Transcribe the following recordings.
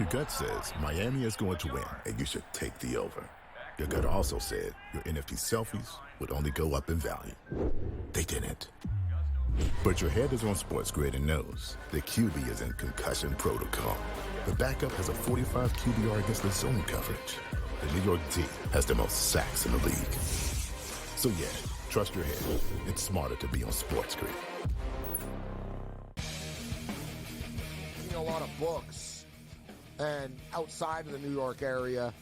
Your gut says Miami is going to win, and you should take the over. Your gut also said your NFT selfies would only go up in value. They didn't. But your head is on SportsGrid and knows the QB is in concussion protocol. The backup has a 45 QBR against the zone coverage. The New York D has the most sacks in the league. So yeah, trust your head. It's smarter to be on SportsGrid. A lot of books, and outside of the New York area,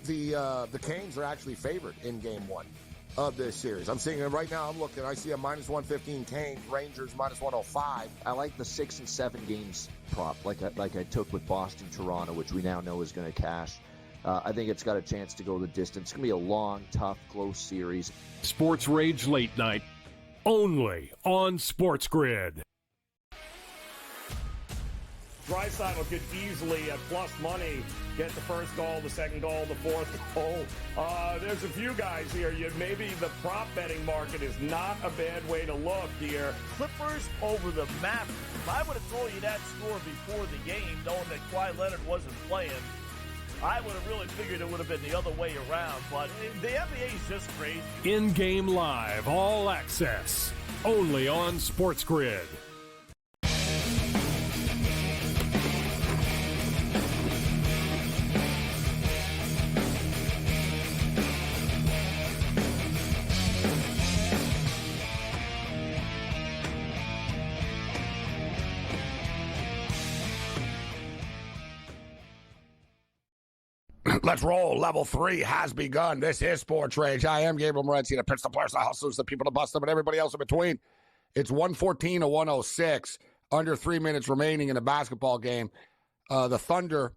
the Canes are actually favored in Game 1 of this series. I'm seeing it right now. I'm looking. I see a minus 115 Canes, Rangers minus 105. I like the 6 and 7 games prop, like I took with Boston, Toronto, which we now know is going to cash. I think it's got a chance to go the distance. It's going to be a long, tough, close series. Sports Rage Late Night, only on SportsGrid. Draisaitl could easily, at plus money, get the first goal, the second goal, the fourth goal. There's a few guys here. Maybe the prop betting market is not a bad way to look here. Clippers over the Mavericks. If I would have told you that score before the game, knowing that Kawhi Leonard wasn't playing, I would have really figured it would have been the other way around. But the NBA is just crazy. In-game live, all access, only on SportsGrid. Let's roll. Level 3 has begun. This is Sports Rage. I am Gabriel Morency, the pitch, the players, the hustlers, the people to bust them, and everybody else in between. It's 114 to 106. Under 3 minutes remaining in the basketball game. The Thunder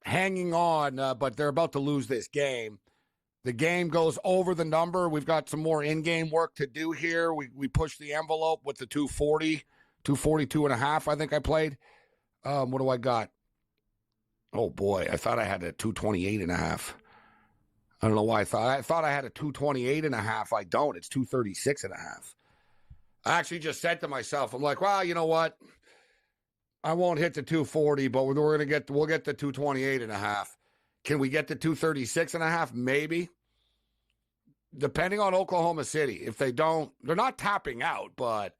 hanging on, but they're about to lose this game. The game goes over the number. We've got some more in-game work to do here. We pushed the envelope with the 240, 242 and a half, I think I played. What do I got? Oh, boy, I thought I had a 228 and a half. I don't know why I thought I had a 228 and a half. I don't. It's 236 and a half. I actually just said to myself, I'm like, well, you know what? I won't hit the 240, but we'll get the 228 and a half. Can we get the 236 and a half? Maybe. Depending on Oklahoma City. If they don't, they're not tapping out, but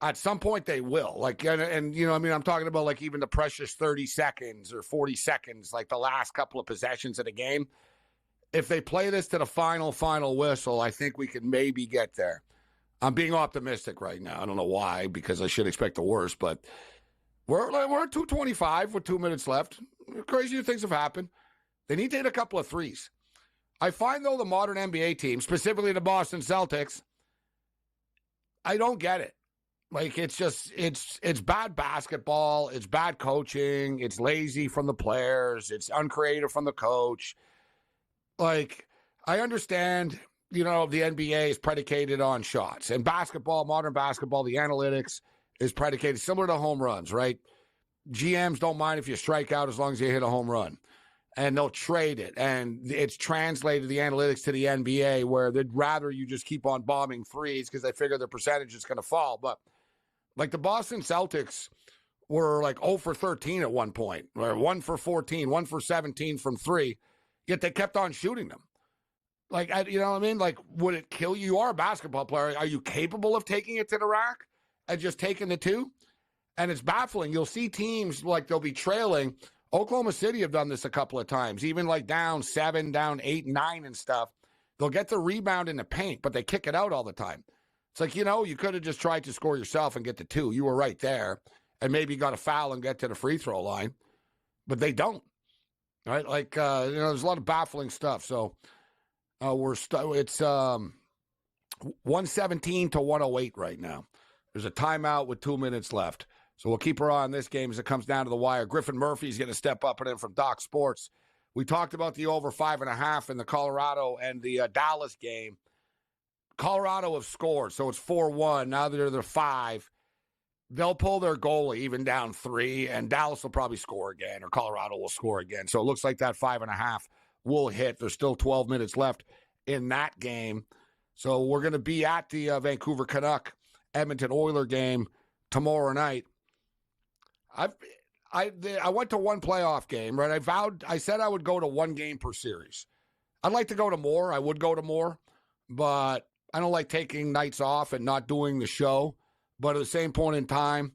at some point they will. Like, and you know, I mean, I'm talking about like even the precious 30 seconds or 40 seconds, like the last couple of possessions of the game. If they play this to the final whistle, I think we could maybe get there. I'm being optimistic right now. I don't know why, because I should expect the worst, but we're at 225 with 2 minutes left. Crazier things have happened. They need to hit a couple of threes. I find, though, the modern NBA team, specifically the Boston Celtics, I don't get it. Like, it's just, it's bad basketball, it's bad coaching, it's lazy from the players, it's uncreative from the coach. Like, I understand, you know, the NBA is predicated on shots. And basketball, modern basketball, the analytics is predicated similar to home runs, right? GMs don't mind if you strike out as long as you hit a home run. And they'll trade it. And it's translated the analytics to the NBA where they'd rather you just keep on bombing threes because they figure the percentage is going to fall. But like the Boston Celtics were like 0 for 13 at one point, or 1 for 14, 1 for 17 from three, yet they kept on shooting them. Like, you know what I mean? Like, would it kill you? You are a basketball player. Are you capable of taking it to the rack and just taking the two? And it's baffling. You'll see teams like they'll be trailing. Oklahoma City have done this a couple of times, even like down 7, down 8, 9 and stuff. They'll get the rebound in the paint, but they kick it out all the time. It's like, you know, you could have just tried to score yourself and get the two. You were right there and maybe got a foul and get to the free throw line, but they don't. Right? Like, you know, there's a lot of baffling stuff. So it's 117 to 108 right now. There's a timeout with 2 minutes left. So we'll keep our eye on this game as it comes down to the wire. Griffin Murphy's going to step up and in from Doc Sports. We talked about the over 5.5 in the Colorado and the Dallas game. Colorado have scored, so it's 4-1. Now they're 5. They'll pull their goalie even down 3, and Dallas will probably score again, or Colorado will score again. So it looks like that 5.5 will hit. There's still 12 minutes left in that game. So we're going to be at the Vancouver Canuck Edmonton Oiler game tomorrow night. I went to one playoff game, right? I said I would go to one game per series. I'd like to go to more. I would go to more, but I don't like taking nights off and not doing the show. But at the same point in time,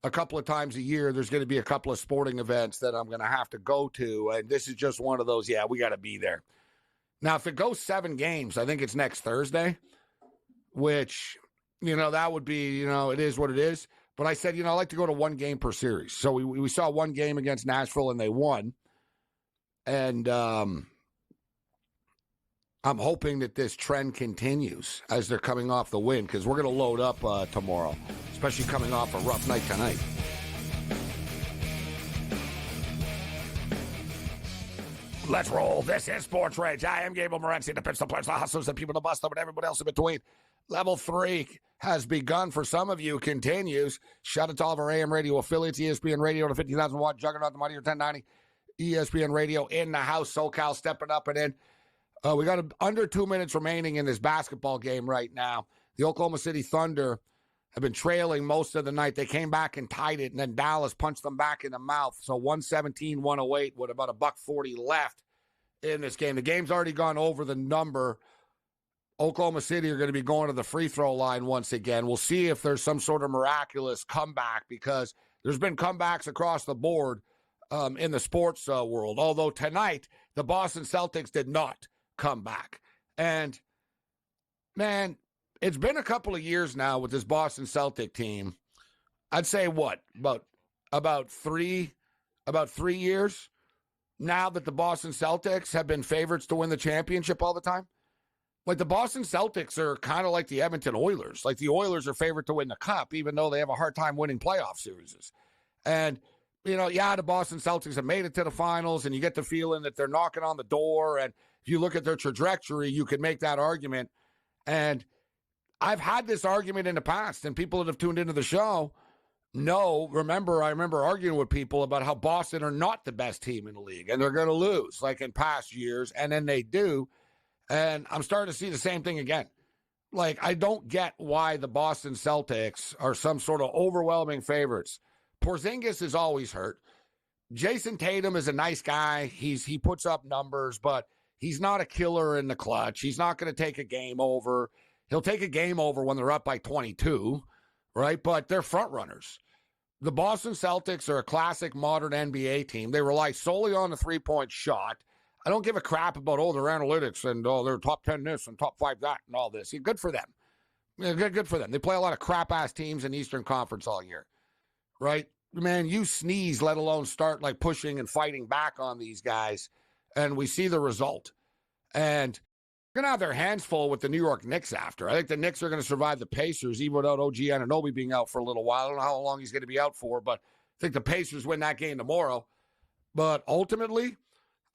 a couple of times a year, there's going to be a couple of sporting events that I'm going to have to go to. And this is just one of those, yeah, we got to be there. Now, if it goes 7 games, I think it's next Thursday, which, that would be, it is what it is. But I said, I like to go to one game per series. So we saw one game against Nashville and they won. And I'm hoping that this trend continues as they're coming off the win, because we're going to load up tomorrow, especially coming off a rough night tonight. Let's roll. This is Sports Rage. I am Gabriel Morency, the pitch, the players, the hustlers, the people, the bust, and everybody else in between. Level 3 has begun for some of you, continues. Shout out to all of our AM radio affiliates, ESPN Radio, the 50,000 watt juggernaut, the Mighty 1090, ESPN Radio in the house, SoCal stepping up and in. We got under 2 minutes remaining in this basketball game right now. The Oklahoma City Thunder have been trailing most of the night. They came back and tied it, and then Dallas punched them back in the mouth. So 117-108 with about $140 left in this game. The game's already gone over the number. Oklahoma City are going to be going to the free throw line once again. We'll see if there's some sort of miraculous comeback, because there's been comebacks across the board in the sports world. Although tonight, the Boston Celtics did not come back. And, man, it's been a couple of years now with this Boston Celtic team. I'd say about 3 years now that the Boston Celtics have been favorites to win the championship all the time. Like, the Boston Celtics are kind of like the Edmonton Oilers. Like, the Oilers are favored to win the cup, even though they have a hard time winning playoff series. And, the Boston Celtics have made it to the finals, and you get the feeling that they're knocking on the door. And if you look at their trajectory, you can make that argument. And I've had this argument in the past, and people that have tuned into the show I remember arguing with people about how Boston are not the best team in the league, and they're going to lose, like in past years, and then they do. And I'm starting to see the same thing again. Like, I don't get why the Boston Celtics are some sort of overwhelming favorites. Porzingis is always hurt. Jason Tatum is a nice guy. He puts up numbers, but he's not a killer in the clutch. He's not going to take a game over. He'll take a game over when they're up by 22, right? But they're front runners. The Boston Celtics are a classic modern NBA team. They rely solely on the three-point shot. I don't give a crap about, their analytics and, they're top 10 this and top 5 that and all this. Yeah, good for them. Yeah, good for them. They play a lot of crap-ass teams in the Eastern Conference all year, right? Man, you sneeze, let alone start, like, pushing and fighting back on these guys, and we see the result. And they're going to have their hands full with the New York Knicks after. I think the Knicks are going to survive the Pacers, even without OG Anunoby being out for a little while. I don't know how long he's going to be out for, but I think the Pacers win that game tomorrow. But ultimately,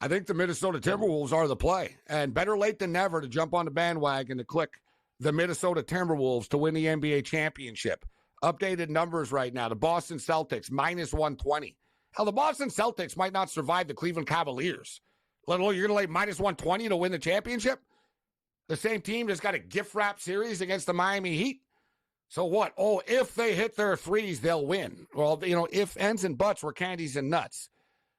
I think the Minnesota Timberwolves are the play. And better late than never to jump on the bandwagon to click the Minnesota Timberwolves to win the NBA championship. Updated numbers right now. The Boston Celtics, minus 120. Hell, the Boston Celtics might not survive the Cleveland Cavaliers. Let alone you're going to lay minus 120 to win the championship? The same team just got a gift wrap series against the Miami Heat. So what? If they hit their threes, they'll win. Well, if ends and buts were candies and nuts.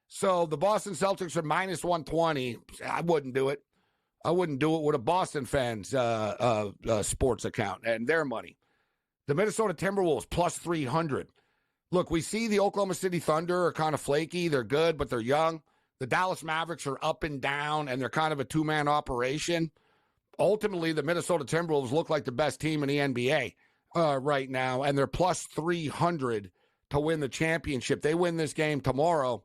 So the Boston Celtics are minus 120. I wouldn't do it. I wouldn't do it with a Boston fans sports account and their money. The Minnesota Timberwolves plus 300. Look, we see the Oklahoma City Thunder are kind of flaky. They're good, but they're young. The Dallas Mavericks are up and down, and they're kind of a two-man operation. Ultimately, the Minnesota Timberwolves look like the best team in the NBA right now, and they're plus 300 to win the championship. They win this game tomorrow,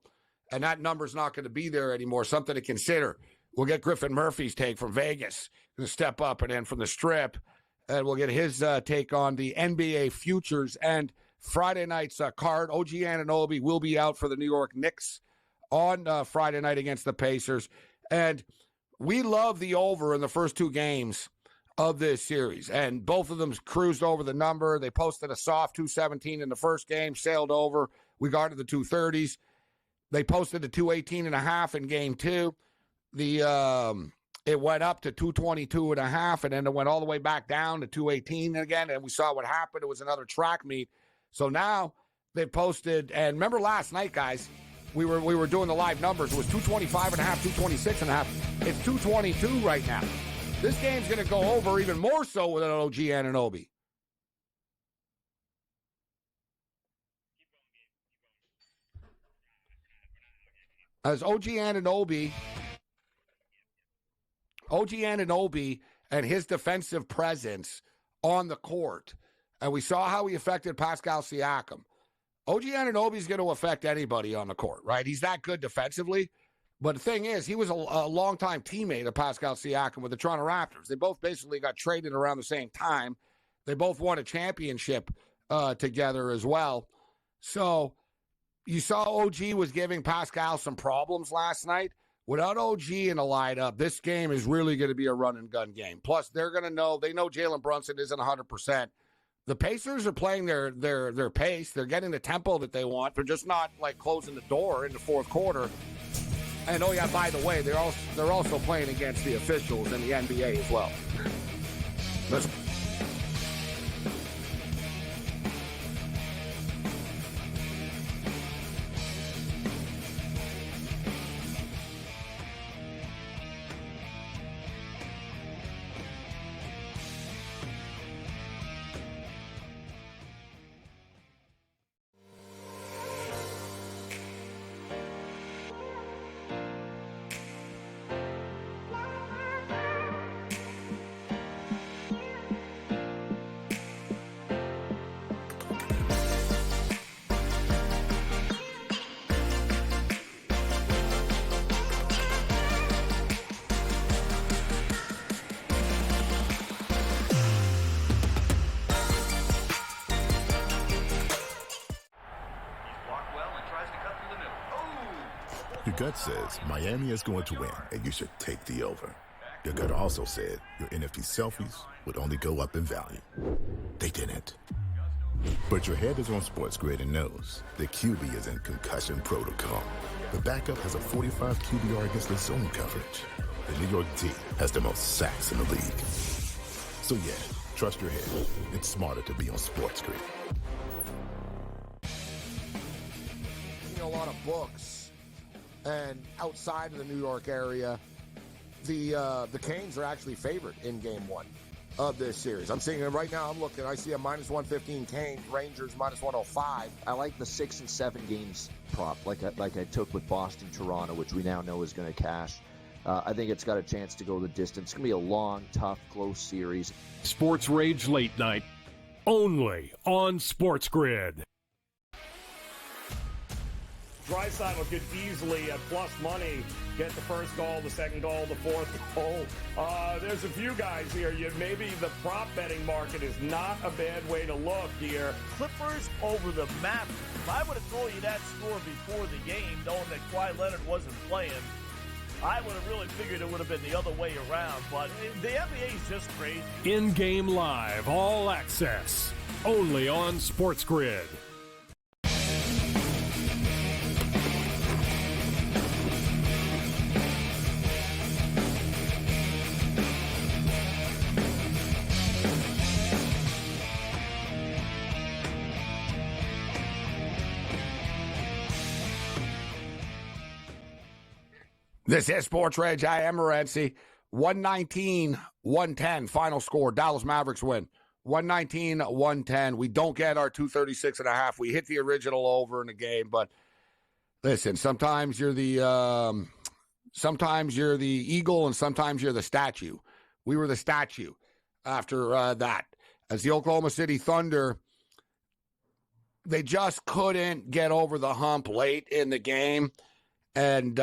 and that number's not going to be there anymore. Something to consider. We'll get Griffin Murphy's take from Vegas, going to step up, and then from the Strip, and we'll get his take on the NBA futures and Friday night's card. OG Anunoby will be out for the New York Knicks on Friday night against the Pacers. And we love the over in the first 2 games of this series. And both of them cruised over the number. They posted a soft 217 in the first game, sailed over. We got to the 230s. They posted a 218.5 in game 2. It went up to 222.5, and then it went all the way back down to 218 again, and we saw what happened. It was another track meet. So now They posted, and remember last night, guys, we were doing the live numbers. It was 225 and a half, 226 and a half. It's 222 right now. This game's going to go over even more so with an OG Anunoby. As OG Anunoby and his defensive presence on the court, and we saw how he affected Pascal Siakam. OG Anunoby is going to affect anybody on the court, right? He's that good defensively. But the thing is, he was a longtime teammate of Pascal Siakam with the Toronto Raptors. They both basically got traded around the same time. They both won a championship together as well. So you saw OG was giving Pascal some problems last night. Without OG in the lineup, this game is really going to be a run-and-gun game. Plus, they're going to know, they know Jalen Brunson isn't 100%. The Pacers are playing their pace. They're getting the tempo that they want. They're just not, like, closing the door in the fourth quarter. And, oh, yeah, by the way, they're also playing against the officials in the NBA as well. Let's Your gut says Miami is going to win, and you should take the over. Your gut also said your NFT selfies would only go up in value. They didn't. But your head is on SportsGrid and knows the QB is in concussion protocol. The backup has a 45 QBR against the zone coverage. The New York D has the most sacks in the league. So yeah, trust your head. It's smarter to be on SportsGrid. A lot of books. And outside of the New York area, the Canes are actually favored in game one of this series. I'm seeing it right now. I'm looking. I see a minus 115 Canes, Rangers minus 105. I like the 6 and 7 games prop, like I took with Boston, Toronto, which we now know is going to cash. I think it's got a chance to go the distance. It's going to be a long, tough, close series. SportsRage Late Night, only on SportsGrid. Draisaitl could easily, at plus money, get the first goal, the second goal, the fourth goal. There's a few guys here. Maybe the prop betting market is not a bad way to look here. Clippers over the map. If I would have told you that score before the game, knowing that Kawhi Leonard wasn't playing, I would have really figured it would have been the other way around. But the NBA is just crazy. In-game live, all access, only on SportsGrid. This is SportsRage. I am Morency. 119-110 final score. Dallas Mavericks win. 119-110. We don't get our 236 and a half. We hit the original over in the game, but listen, sometimes you're the eagle and sometimes you're the statue. We were the statue after that. As the Oklahoma City Thunder, they just couldn't get over the hump late in the game. And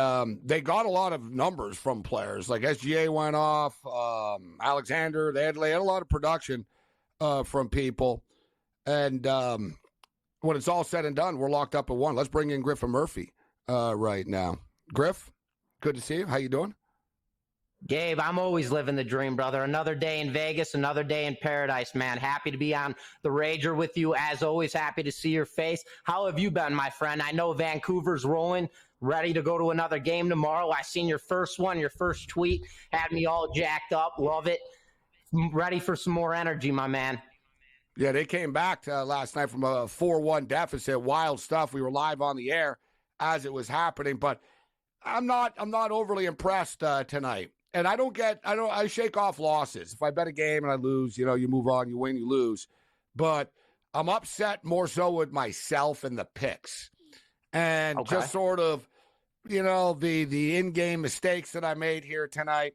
they got a lot of numbers from players. Like SGA went off, Alexander. They had a lot of production from people. And when it's all said and done, we're locked up at 1. Let's bring in Griffin Murphy right now. Griff, good to see you. How you doing? Gabe, I'm always living the dream, brother. Another day in Vegas, another day in paradise, man. Happy to be on the Rager with you. As always, happy to see your face. How have you been, my friend? I know Vancouver's rolling. Ready to go to another game tomorrow. I seen your first one, your first tweet, had me all jacked up. Love it. Ready for some more energy, my man. Yeah, they came back last night from a 4-1 deficit. Wild stuff. We were live on the air as it was happening, but I'm not overly impressed tonight. And I shake off losses. If I bet a game and I lose, you move on, you win, you lose. But I'm upset more so with myself and the picks. And just sort of, the in-game mistakes that I made here tonight.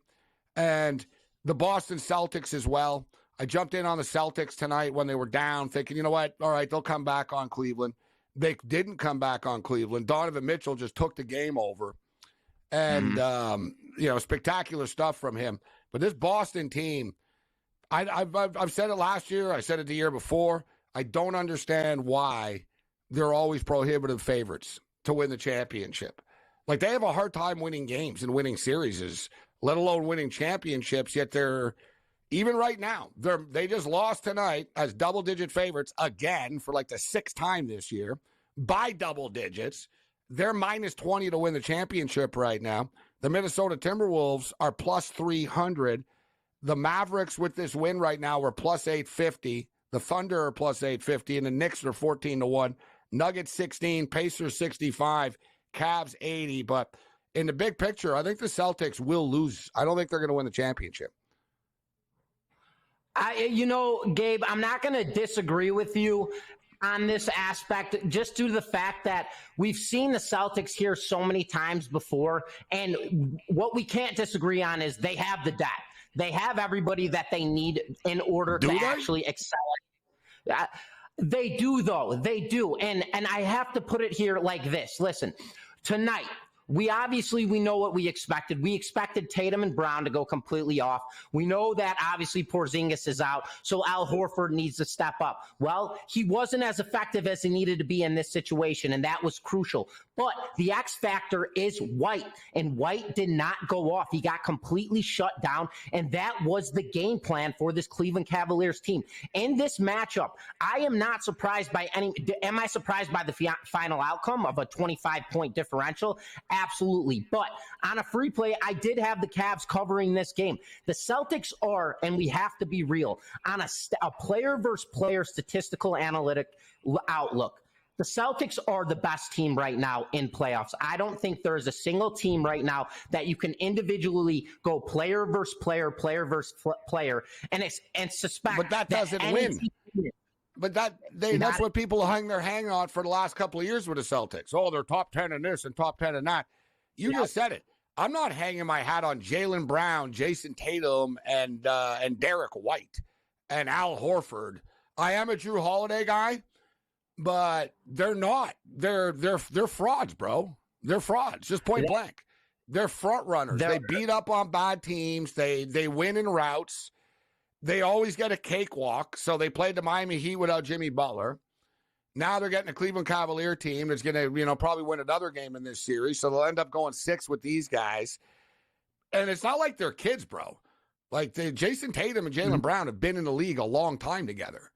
And the Boston Celtics as well. I jumped in on the Celtics tonight when they were down, thinking, you know what? All right, they'll come back on Cleveland. They didn't come back on Cleveland. Donovan Mitchell just took the game over. And, spectacular stuff from him. But this Boston team, I've said it last year. I said it the year before. I don't understand why they're always prohibitive favorites to win the championship. Like, they have a hard time winning games and winning series, let alone winning championships, yet they're, even right now, they just lost tonight as double-digit favorites again for like the 6th time this year by double digits. They're minus 20 to win the championship right now. The Minnesota Timberwolves are plus 300. The Mavericks with this win right now are plus 850. The Thunder are plus 850, and the Knicks are 14-1. Nuggets 16, Pacers 65, Cavs 80. But in the big picture, I think the Celtics will lose. I don't think they're going to win the championship. Gabe, I'm not going to disagree with you on this aspect, just due to the fact that we've seen the Celtics here so many times before. And what we can't disagree on is they have the depth. They have everybody that they need in order to actually excel. They do, though. They do. And I have to put it here like this. Listen, tonight, we know what we expected. We expected Tatum and Brown to go completely off. We know that obviously Porzingis is out, so Al Horford needs to step up. Well, he wasn't as effective as he needed to be in this situation, and that was crucial. But the X factor is White, and White did not go off. He got completely shut down, and that was the game plan for this Cleveland Cavaliers team. In this matchup, I am not surprised by am I surprised by the final outcome of a 25-point differential? Absolutely. But on a free play, I did have the Cavs covering this game. The Celtics are, and we have to be real, on a player versus player statistical analytic outlook. The Celtics are the best team right now in playoffs. I don't think there is a single team right now that you can individually go player versus player, player versus player, and suspect. But that doesn't win. But that's what people hang on for the last couple of years with the Celtics. Oh, they're top 10 in this and top 10 in that. You just said it. I'm not hanging my hat on Jaylen Brown, Jason Tatum, and Derek White and Al Horford. I am a Drew Holiday guy, but they're not. They're frauds, bro. They're frauds, just point blank. They're front runners. They beat up on bad teams. They win in routes. They always get a cakewalk. So they played the Miami Heat without Jimmy Butler. Now they're getting a Cleveland Cavalier team that's going to, probably win another game in this series. So they'll end up going 6 with these guys. And it's not like they're kids, bro. Like Jason Tatum and Jaylen Brown have been in the league a long time together.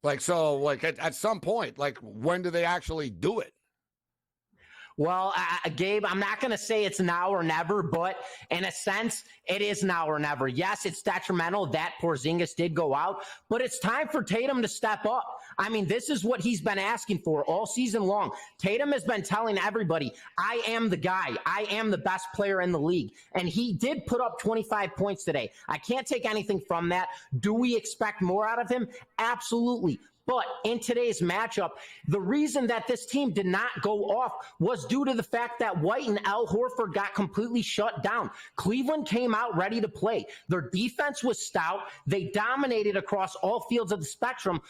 At some point, when do they actually do it? Well, Gabe, I'm not going to say it's now or never, but in a sense, it is now or never. Yes, it's detrimental that Porzingis did go out, but it's time for Tatum to step up. I mean, this is what he's been asking for all season long. Tatum has been telling everybody, I am the guy. I am the best player in the league. And he did put up 25 points today. I can't take anything from that. Do we expect more out of him? Absolutely. But in today's matchup, the reason that this team did not go off was due to the fact that White and Al Horford got completely shut down. Cleveland came out ready to play. Their defense was stout. They dominated across all fields of the spectrum.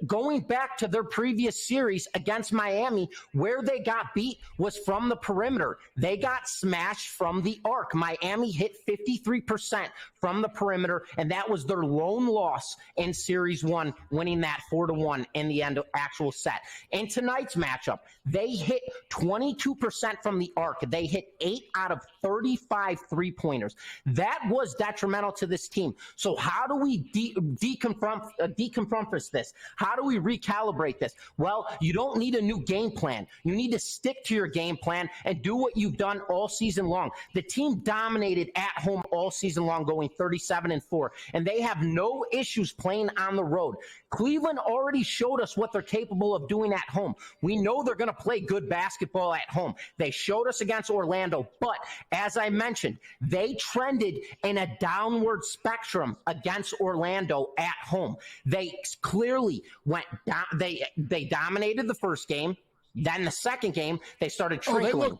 Going back to their previous series against Miami, where they got beat was from the perimeter. They got smashed from the arc. Miami hit 53% from the perimeter, and that was their lone loss in Series 1, winning that 4-1 in the end of actual set. In tonight's matchup, they hit 22% from the arc. They hit 8 out of 35 three-pointers. That was detrimental to this team. So how do we deconfront this? How do we recalibrate this? Well, you don't need a new game plan. You need to stick to your game plan and do what you've done all season long. The team dominated at home all season long, going 37-4, and they have no issues playing on the road. Cleveland already showed us what they're capable of doing at home. We know they're going to play good basketball at home. They showed us against Orlando, but as I mentioned, they trended in a downward spectrum against Orlando at home. They clearly went down. They dominated the first game. Then the second game, they started trickling.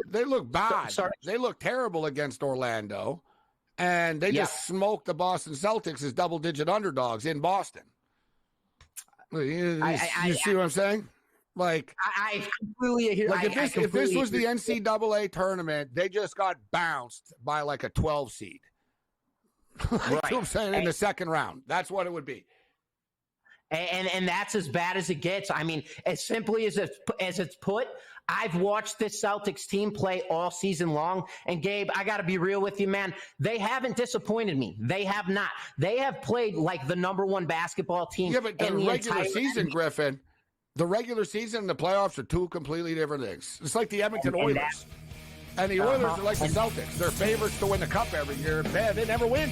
They look bad. They look terrible against Orlando, and they just smoked the Boston Celtics as double-digit underdogs in Boston. You see what I'm saying? Like, I completely hear. Like if this was the NCAA tournament, they just got bounced by like a 12 seed. Right. You know what I'm saying? In the second round. That's what it would be. And that's as bad as it gets. I mean, as simply as it's put, I've watched this Celtics team play all season long. And Gabe, I got to be real with you, man. They haven't disappointed me. They have not. They have played like the number one basketball team. Yeah, but the regular season, Griffin, the regular season and the playoffs are two completely different things. It's like the Edmonton Oilers. And the Oilers are like the Celtics. They're favorites to win the cup every year. Man, they never win.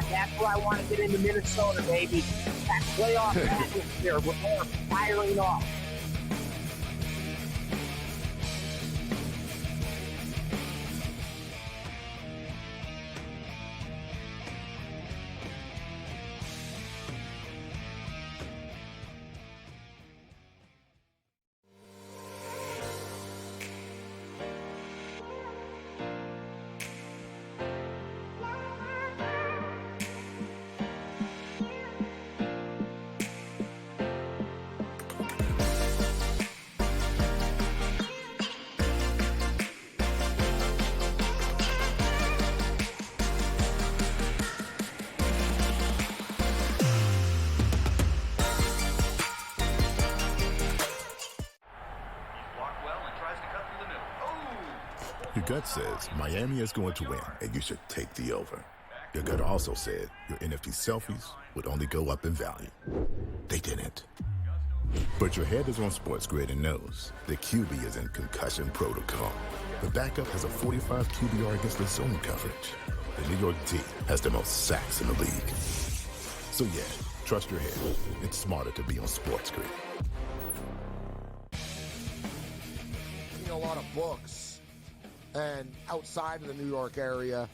That's where I want to get into Minnesota, baby. That playoff atmosphere where they're firing off. Your gut says Miami is going to win, and you should take the over. Your gut also said your NFT selfies would only go up in value. They didn't. But your head is on SportsGrid and knows the QB is in concussion protocol. The backup has a 45 QBR against the zone coverage. The New York D has the most sacks in the league. So yeah, trust your head. It's smarter to be on SportsGrid. A lot of books. And outside of the New York area,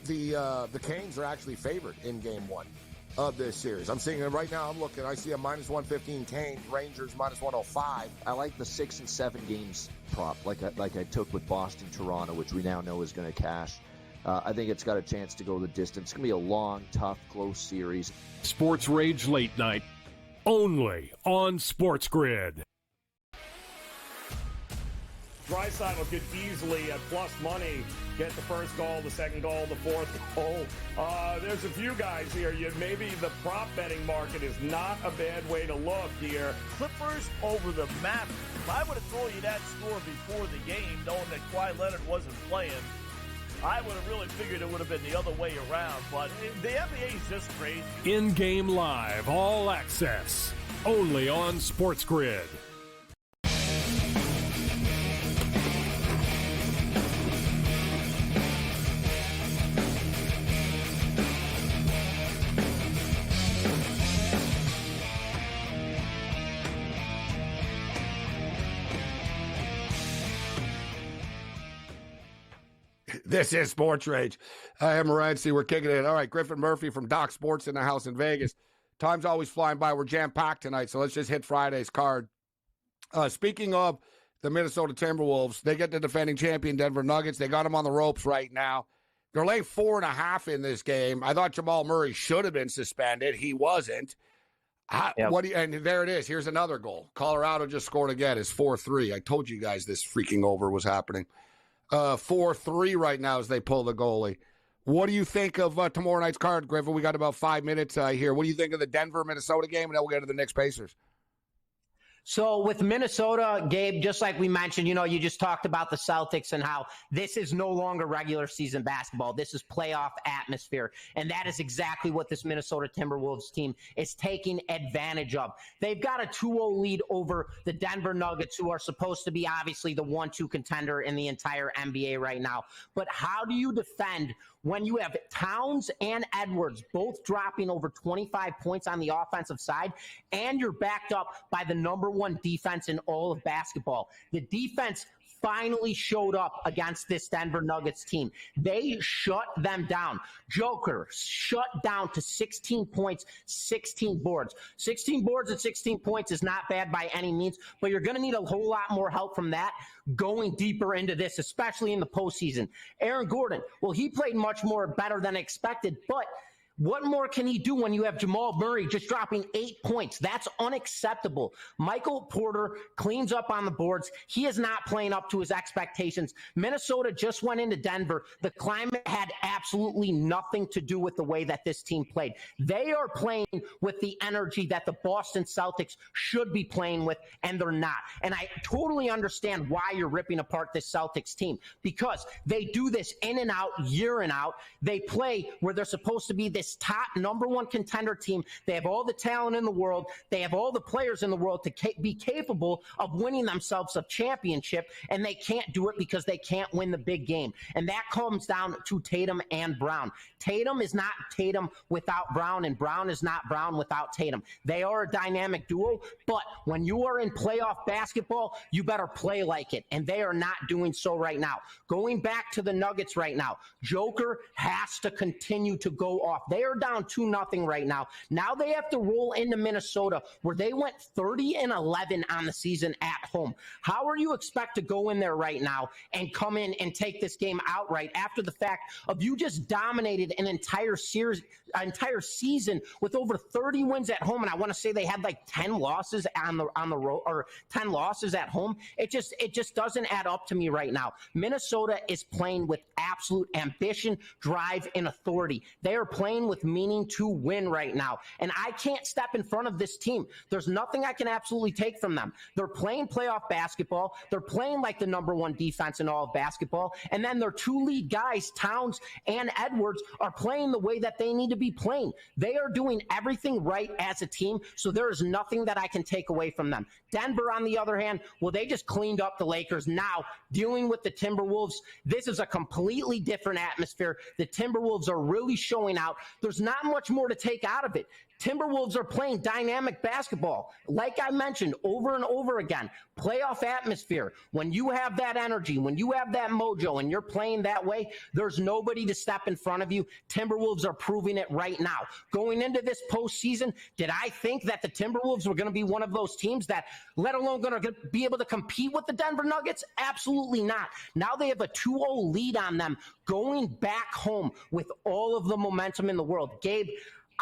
the Canes are actually favored in game one of this series. I'm seeing it right now. I'm looking. I see a -115 Canes, Rangers -105. I like the 6 and 7 games prop, like I took with Boston, Toronto, which we now know is going to cash. I think it's got a chance to go the distance. It's going to be a long, tough, close series. SportsRage Late Night, only on SportsGrid. Draisaitl could easily, at plus money, get the first goal, the second goal, the fourth goal. There's a few guys here. Maybe the prop betting market is not a bad way to look here. Clippers over the Mavericks. If I would have told you that score before the game, knowing that Kawhi Leonard wasn't playing, I would have really figured it would have been the other way around. But the NBA is just crazy. In-game live, all access, only on SportsGrid. This is Sports Rage. I am Morency. We're kicking it. All right, Griffin Murphy from Doc Sports in the house in Vegas. Time's always flying by. We're jam-packed tonight, so let's just hit Friday's card. Speaking of the Minnesota Timberwolves, they get the defending champion Denver Nuggets. They got them on the ropes right now. They're laying 4.5 in this game. I thought Jamal Murray should have been suspended. He wasn't. And there it is. Here's another goal. Colorado just scored again. It's 4-3. I told you guys this freaking over was happening. 4-3 right now as they pull the goalie. What do you think of tomorrow night's card, Griffin? We got about 5 minutes here. What do you think of the Denver-Minnesota game? And then we'll get to the Knicks-Pacers. So with Minnesota, Gabe, just like we mentioned, you just talked about the Celtics and how this is no longer regular season basketball. This is playoff atmosphere. And that is exactly what this Minnesota Timberwolves team is taking advantage of. They've got a 2-0 lead over the Denver Nuggets, who are supposed to be obviously the 1-2 contender in the entire NBA right now. But how do you defend when you have Towns and Edwards both dropping over 25 points on the offensive side, and you're backed up by the number one defense in all of basketball. The defense finally showed up against this Denver Nuggets team. They shut them down. Joker shut down to 16 points, 16 boards. 16 boards and 16 points is not bad by any means, but you're going to need a whole lot more help from that going deeper into this, especially in the postseason. Aaron Gordon, well, he played much more better than expected, but what more can he do when you have Jamal Murray just dropping 8 points? That's unacceptable. Michael Porter cleans up on the boards. He is not playing up to his expectations. Minnesota just went into Denver. The climate had absolutely nothing to do with the way that this team played. They are playing with the energy that the Boston Celtics should be playing with, and they're not. And I totally understand why you're ripping apart this Celtics team, because they do this in and out, year and out. They play where they're supposed to be this top number one contender team. They have all the talent in the world. They have all the players in the world to be capable of winning themselves a championship, and they can't do it because they can't win the big game. And that comes down to Tatum and Brown. Tatum is not Tatum without Brown, and Brown is not Brown without Tatum. They are a dynamic duo, but when you are in playoff basketball, you better play like it, and they are not doing so right now. Going back to the Nuggets right now, Joker has to continue to go off. They are down 2-0 right now. Now they have to roll into Minnesota, where they went 30-11 on the season at home. How are you expect to go in there right now and come in and take this game outright after the fact of you just dominated an entire season with over 30 wins at home? And I want to say they had like 10 losses on the road, or 10 losses at home. It just doesn't add up to me right now. Minnesota is playing with absolute ambition, drive, and authority. They are playing with meaning to win right now. And I can't step in front of this team. There's nothing I can absolutely take from them. They're playing playoff basketball. They're playing like the number one defense in all of basketball. And then their two lead guys, Towns and Edwards, are playing the way that they need to be playing. They are doing everything right as a team, so there is nothing that I can take away from them. Denver, on the other hand, well, they just cleaned up the Lakers. Now, dealing with the Timberwolves, this is a completely different atmosphere. The Timberwolves are really showing out. There's not much more to take out of it. Timberwolves are playing dynamic basketball. Like I mentioned over and over again, playoff atmosphere. When you have that energy, when you have that mojo and you're playing that way, there's nobody to step in front of you. Timberwolves are proving it right now. Going into this postseason, did I think that the Timberwolves were going to be one of those teams that, let alone going to be able to compete with the Denver Nuggets? Absolutely not. Now they have a 2-0 lead on them going back home with all of the momentum in the world. Gabe,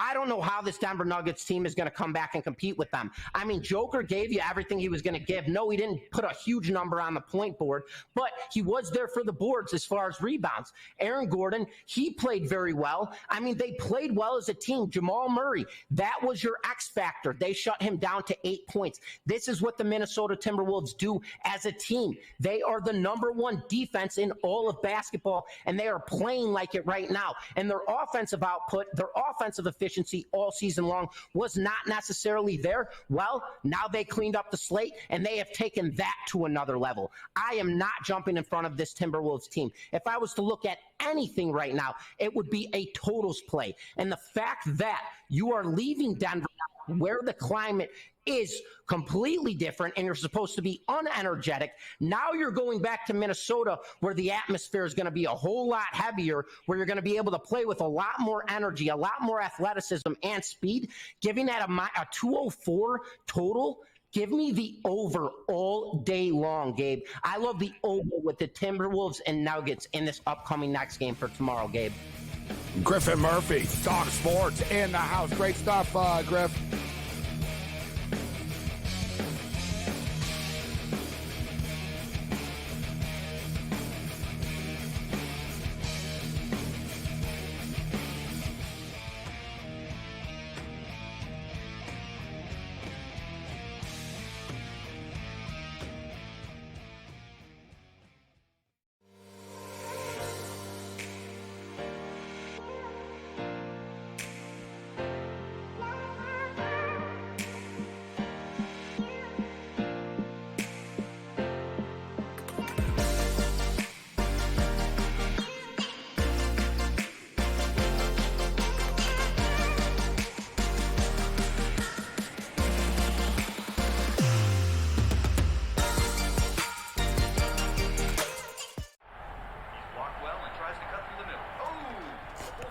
I don't know how this Denver Nuggets team is going to come back and compete with them. I mean, Joker gave you everything he was going to give. No, he didn't put a huge number on the point board, but he was there for the boards as far as rebounds. Aaron Gordon, he played very well. I mean, they played well as a team. Jamal Murray, that was your X factor. They shut him down to 8 points. This is what the Minnesota Timberwolves do as a team. They are the number one defense in all of basketball, and they are playing like it right now. And their offensive output, their offensive efficiency all season long was not necessarily there. Well, now they cleaned up the slate, and they have taken that to another level. I am not jumping in front of this Timberwolves team. If I was to look at anything right now, it would be a totals play. And the fact that you are leaving Denver where the climate is completely different and you're supposed to be unenergetic. Now you're going back to Minnesota where the atmosphere is going to be a whole lot heavier, where you're going to be able to play with a lot more energy, a lot more athleticism and speed. Giving that a 204 total, give me the over all day long, Gabe. I love the over with the Timberwolves and Nuggets in this upcoming next game for tomorrow, Gabe. Griffin Murphy, Talk Sports in the house. Great stuff, Griff.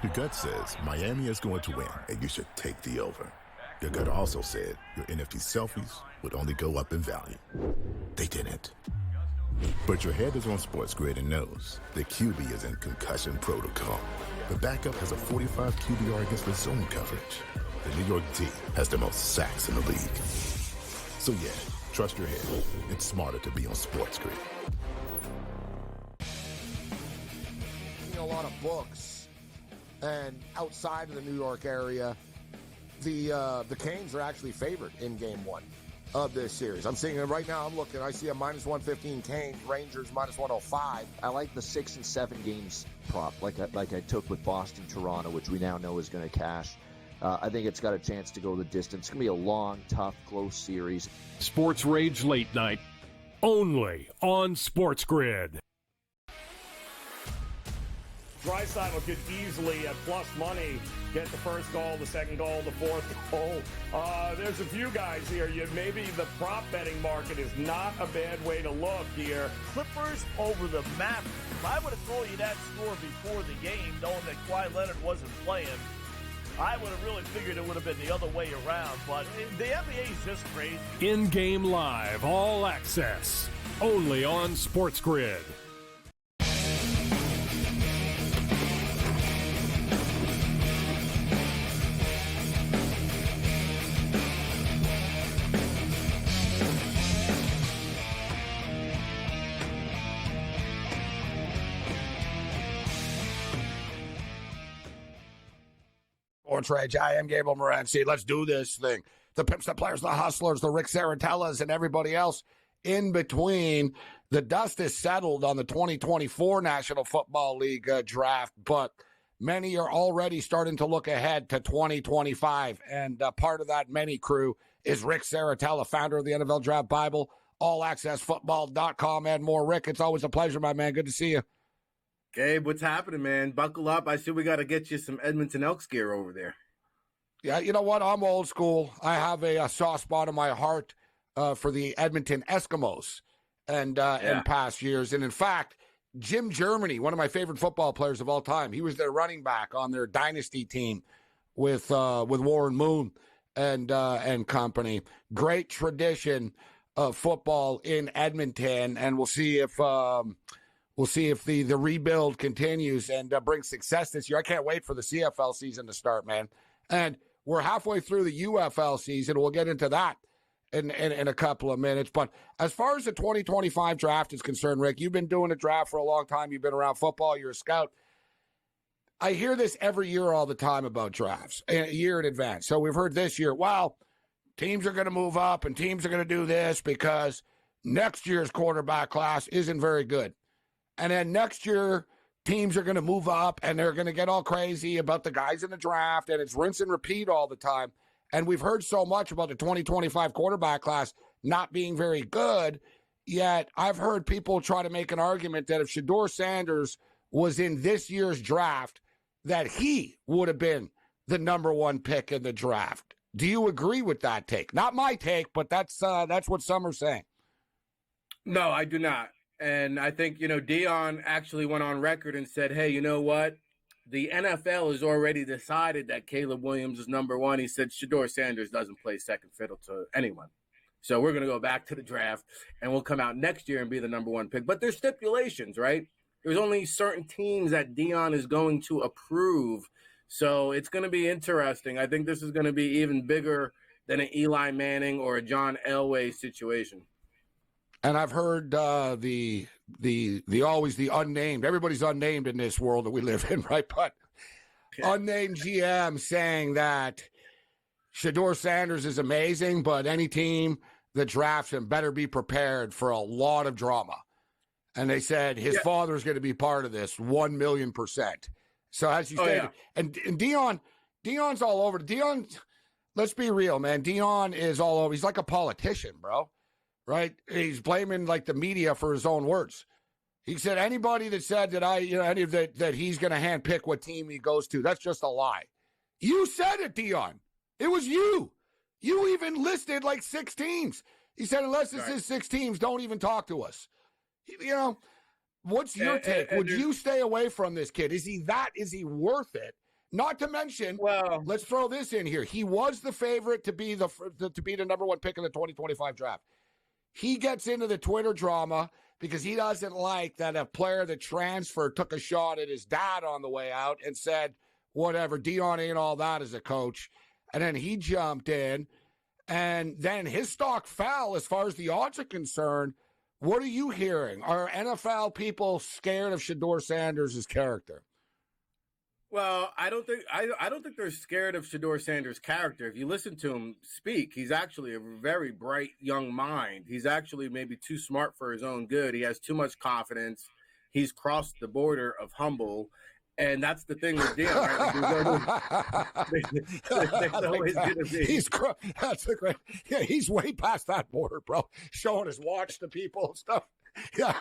Your gut says Miami is going to win, and you should take the over. Your gut also said your NFT selfies would only go up in value. They didn't. But your head is on SportsGrid and knows the QB is in concussion protocol. The backup has a 45 QBR against the zone coverage. The New York D has the most sacks in the league. So yeah, trust your head. It's smarter to be on SportsGrid. A lot of books, and outside of the New York area, the Canes are actually favored in Game 1 of this series. I'm seeing it right now. I'm looking. I see a minus 115 Canes, Rangers minus 105. I like the 6 and 7 games prop, like I took with Boston, Toronto, which we now know is going to cash. I think it's got a chance to go the distance. It's going to be a long, tough, close series. SportsRage Late Night, only on SportsGrid. Draisaitl could easily, at plus money, get the first goal, the second goal, the fourth goal. There's a few guys here. Maybe the prop betting market is not a bad way to look here. Clippers over the map. I would have told you that score before the game, knowing that Kawhi Leonard wasn't playing. I would have really figured it would have been the other way around, but the NBA is just crazy. In-game live, all access, only on SportsGrid. SportsRage. I am Gabriel Morency. Let's do this thing. The pimps, the players, the hustlers, the Rick Saratellas, and everybody else in between. The dust is settled on the 2024 National Football League draft, but many are already starting to look ahead to 2025. And part of that many crew is Rick Saratella, founder of the NFL Draft Bible, allaccessfootball.com, and more. Rick, it's always a pleasure, my man. Good to see you. Gabe, what's happening, man? Buckle up. I see we got to get you some Edmonton Elks gear over there. Yeah, you know what? I'm old school. I have a soft spot in my heart for the Edmonton Eskimos and in past years. And in fact, Jim Germany, one of my favorite football players of all time, he was their running back on their dynasty team with Warren Moon and company. Great tradition of football in Edmonton, and we'll see if the rebuild continues and brings success this year. I can't wait for the CFL season to start, man. And we're halfway through the UFL season. We'll get into that in a couple of minutes. But as far as the 2025 draft is concerned, Rick, you've been doing a draft for a long time. You've been around football. You're a scout. I hear this every year all the time about drafts, a year in advance. So we've heard this year, well, teams are going to move up and teams are going to do this because next year's quarterback class isn't very good. And then next year, teams are going to move up and they're going to get all crazy about the guys in the draft, and it's rinse and repeat all the time. And we've heard so much about the 2025 quarterback class not being very good, yet I've heard people try to make an argument that if Shedeur Sanders was in this year's draft, that he would have been the number one pick in the draft. Do you agree with that take? Not my take, but that's what some are saying. No, I do not. And I think, Dion actually went on record and said, hey, you know what? The NFL has already decided that Caleb Williams is number one. He said Shedeur Sanders doesn't play second fiddle to anyone. So we're going to go back to the draft, and we'll come out next year and be the number one pick. But there's stipulations, right? There's only certain teams that Dion is going to approve. So it's going to be interesting. I think this is going to be even bigger than an Eli Manning or a John Elway situation. And I've heard the always the unnamed. Everybody's unnamed in this world that we live in, right? But unnamed GM saying that Shedeur Sanders is amazing, but any team that drafts him better be prepared for a lot of drama. And they said his father is going to be part of this 1,000,000%. So as you stated, and Dion's all over. Dion, let's be real, man. Dion is all over. He's like a politician, bro. Right? He's blaming like the media for his own words. He said anybody that said that that he's going to handpick what team he goes to, that's just a lie. You said it, Dion. It was you. You even listed like 6 teams. He said unless it's his 6 teams, don't even talk to us. What's your take? Would you stay away from this kid? Is he worth it? Not to mention, Well, let's throw this in here. He was the favorite to be the number one pick in the 2025 draft. He gets into the Twitter drama because he doesn't like that a player that transferred took a shot at his dad on the way out and said, whatever, Dion ain't all that as a coach. And then he jumped in, and then his stock fell as far as the odds are concerned. What are you hearing? Are NFL people scared of Shedeur Sanders' character? well, I don't think they're scared of Shedeur Sanders' character. If you listen to him speak, he's actually a very bright young mind. He's actually maybe too smart for his own good. He has too much confidence. He's crossed the border of humble. And that's the thing with Dion, right? There's always going to be. That's a great. Yeah, he's way past that border, bro. Showing his watch to people and stuff. Yeah.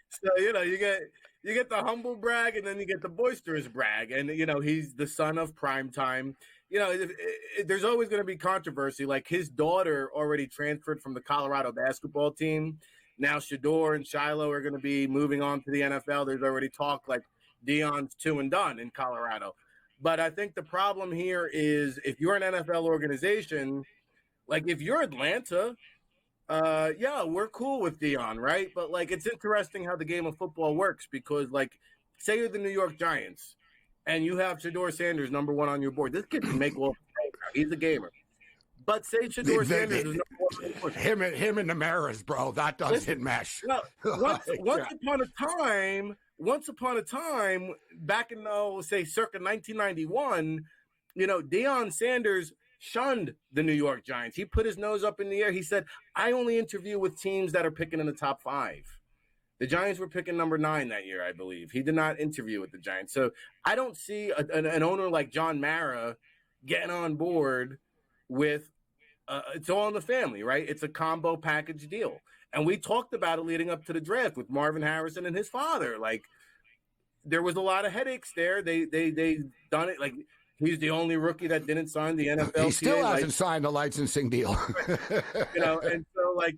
So you get the humble brag, and then you get the boisterous brag, and he's the son of primetime. There's always going to be controversy. Like his daughter already transferred from the Colorado basketball team. Now Shedeur and Shiloh are going to be moving on to the NFL. There's already talk like Dion's 2 and done in Colorado. But I think the problem here is if you're an NFL organization, like if you're Atlanta, yeah, we're cool with Dion, right? But like it's interesting how the game of football works because like say you're the New York Giants and you have Shedeur Sanders number 1 on your board. This kid can make all he's a gamer. But say Shedeur Sanders is number 1. Him and the Maras, bro. That doesn't mesh. Well, once upon a time, back in say circa 1991, Deion Sanders shunned the New York Giants. He put his nose up in the air. He said, "I only interview with teams that are picking in the top 5." The Giants were picking number 9 that year, I believe. He did not interview with the Giants. So I don't see an owner like John Mara getting on board with. It's all in the family, right? It's a combo package deal. And we talked about it leading up to the draft with Marvin Harrison and his father. Like, there was a lot of headaches there. They done it. Like, he's the only rookie that didn't sign the NFL. He still hasn't signed a licensing deal. And so, like,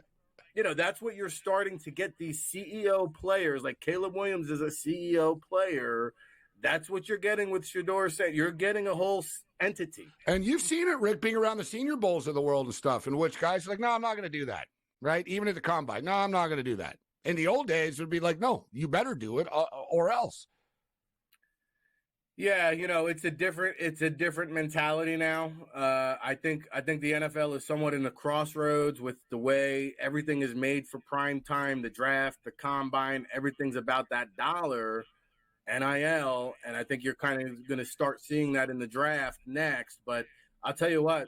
that's what you're starting to get these CEO players. Like, Caleb Williams is a CEO player. That's what you're getting with Shedeur Sanders. You're getting a whole entity. And you've seen it, Rick, being around the Senior Bowls of the world and stuff, in which guys are like, no, I'm not going to do that, right? Even at the Combine, no, I'm not going to do that. In the old days, it would be like, no, you better do it or else. Yeah, it's a different mentality now. I think the NFL is somewhat in the crossroads with the way everything is made for prime time, the draft, the Combine, everything's about that dollar. NIL, and I think you're kind of going to start seeing that in the draft next. But I'll tell you what,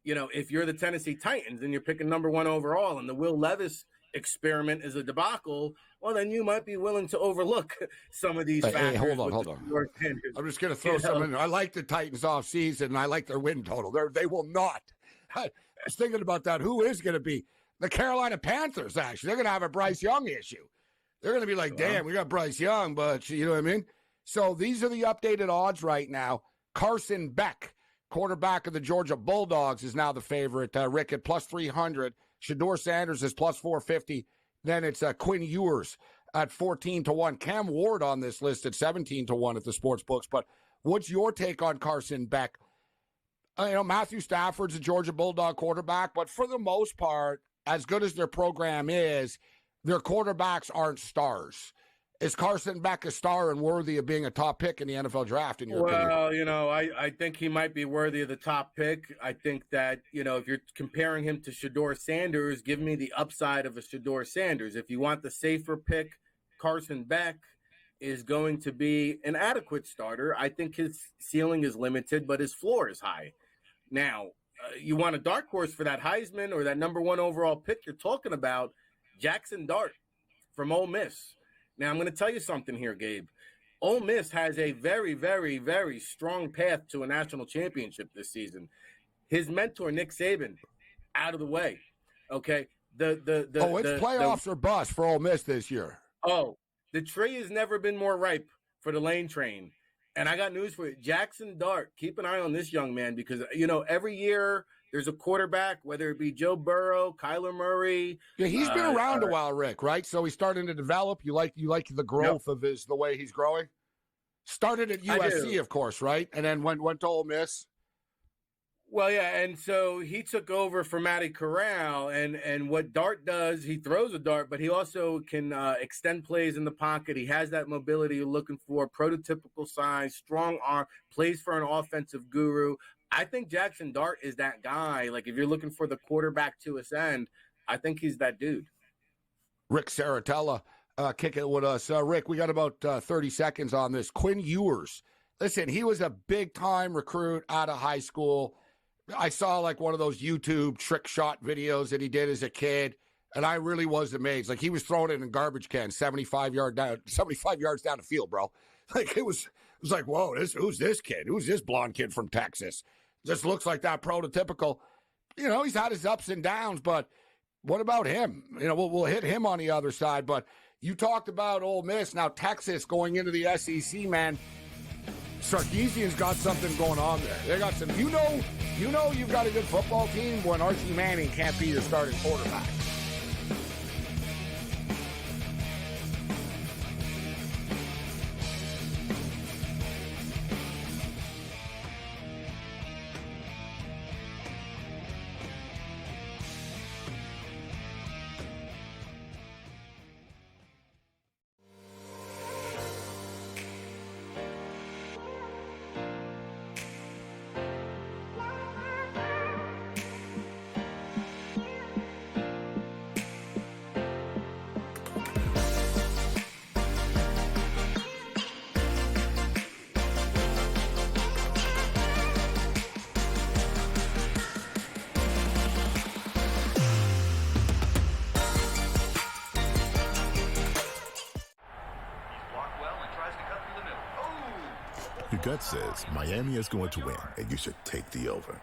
if you're the Tennessee Titans and you're picking number 1 overall and the Will Levis experiment is a debacle, well, then you might be willing to overlook some of these factors. Hey, hold on. I'm just going to throw some in there. I like the Titans off season, and I like their win total. They will not. I was thinking about that. Who is going to be? The Carolina Panthers, actually. They're going to have a Bryce Young issue. They're going to be like, damn, we got Bryce Young, but you know what I mean? So these are the updated odds right now. Carson Beck, quarterback of the Georgia Bulldogs, is now the favorite. Rick at plus 300. Shedeur Sanders is plus 450. Then it's Quinn Ewers at 14-1. Cam Ward on this list at 17-1 at the sports books. But what's your take on Carson Beck? Matthew Stafford's a Georgia Bulldog quarterback, but for the most part, as good as their program is, their quarterbacks aren't stars. Is Carson Beck a star and worthy of being a top pick in the NFL draft, in your opinion? Well, I think he might be worthy of the top pick. I think that, if you're comparing him to Shedeur Sanders, give me the upside of a Shedeur Sanders. If you want the safer pick, Carson Beck is going to be an adequate starter. I think his ceiling is limited, but his floor is high. Now, you want a dark horse for that Heisman or that number 1 overall pick you're talking about, Jackson Dart from Ole Miss. Now, I'm going to tell you something here, Gabe. Ole Miss has a very, very, very strong path to a national championship this season. His mentor, Nick Saban, out of the way. Okay. It's playoffs or bust for Ole Miss this year. Oh, the tree has never been more ripe for the Lane train. And I got news for you. Jackson Dart, keep an eye on this young man because, every year there's a quarterback, whether it be Joe Burrow, Kyler Murray. Yeah, he's been around a while, Rick, right? So he's starting to develop. You like the growth of the way he's growing? Started at USC, of course, right? And then went to Ole Miss. Well, yeah, and so he took over for Matty Corral, and what Dart does, he throws a dart, but he also can extend plays in the pocket. He has that mobility you're looking for, prototypical size, strong arm, plays for an offensive guru. I think Jackson Dart is that guy. Like, if you're looking for the quarterback to ascend, I think he's that dude. Rick Saratella kicking it with us. Rick, we got about 30 seconds on this. Quinn Ewers. Listen, he was a big-time recruit out of high school. I saw like one of those YouTube trick shot videos that he did as a kid, and I really was amazed. Like, he was throwing it in garbage cans 75 yards down the field, bro. Like, it was like, whoa, who's this kid? Who's this blonde kid from Texas? Just looks like that prototypical. You know, he's had his ups and downs, but what about him? You know, we'll hit him on the other side. But you talked about Ole Miss. Now Texas going into the SEC, man. Sarkisian's got something going on there. They got some. You know, you've got a good football team when Archie Manning can't be your starting quarterback. Your gut says Miami is going to win, and you should take the over.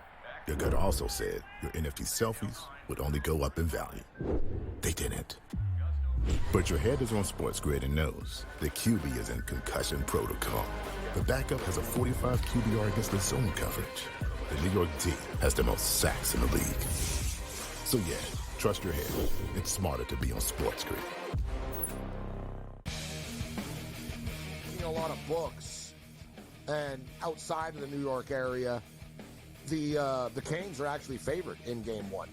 Your gut also said your NFT selfies would only go up in value. They didn't. But your head is on SportsGrid and knows the QB is in concussion protocol. The backup has a 45 QBR against the zone coverage. The New York D has the most sacks in the league. So yeah, trust your head. It's smarter to be on SportsGrid. A lot of books, and outside of the New York area, the Canes are actually favored in Game 1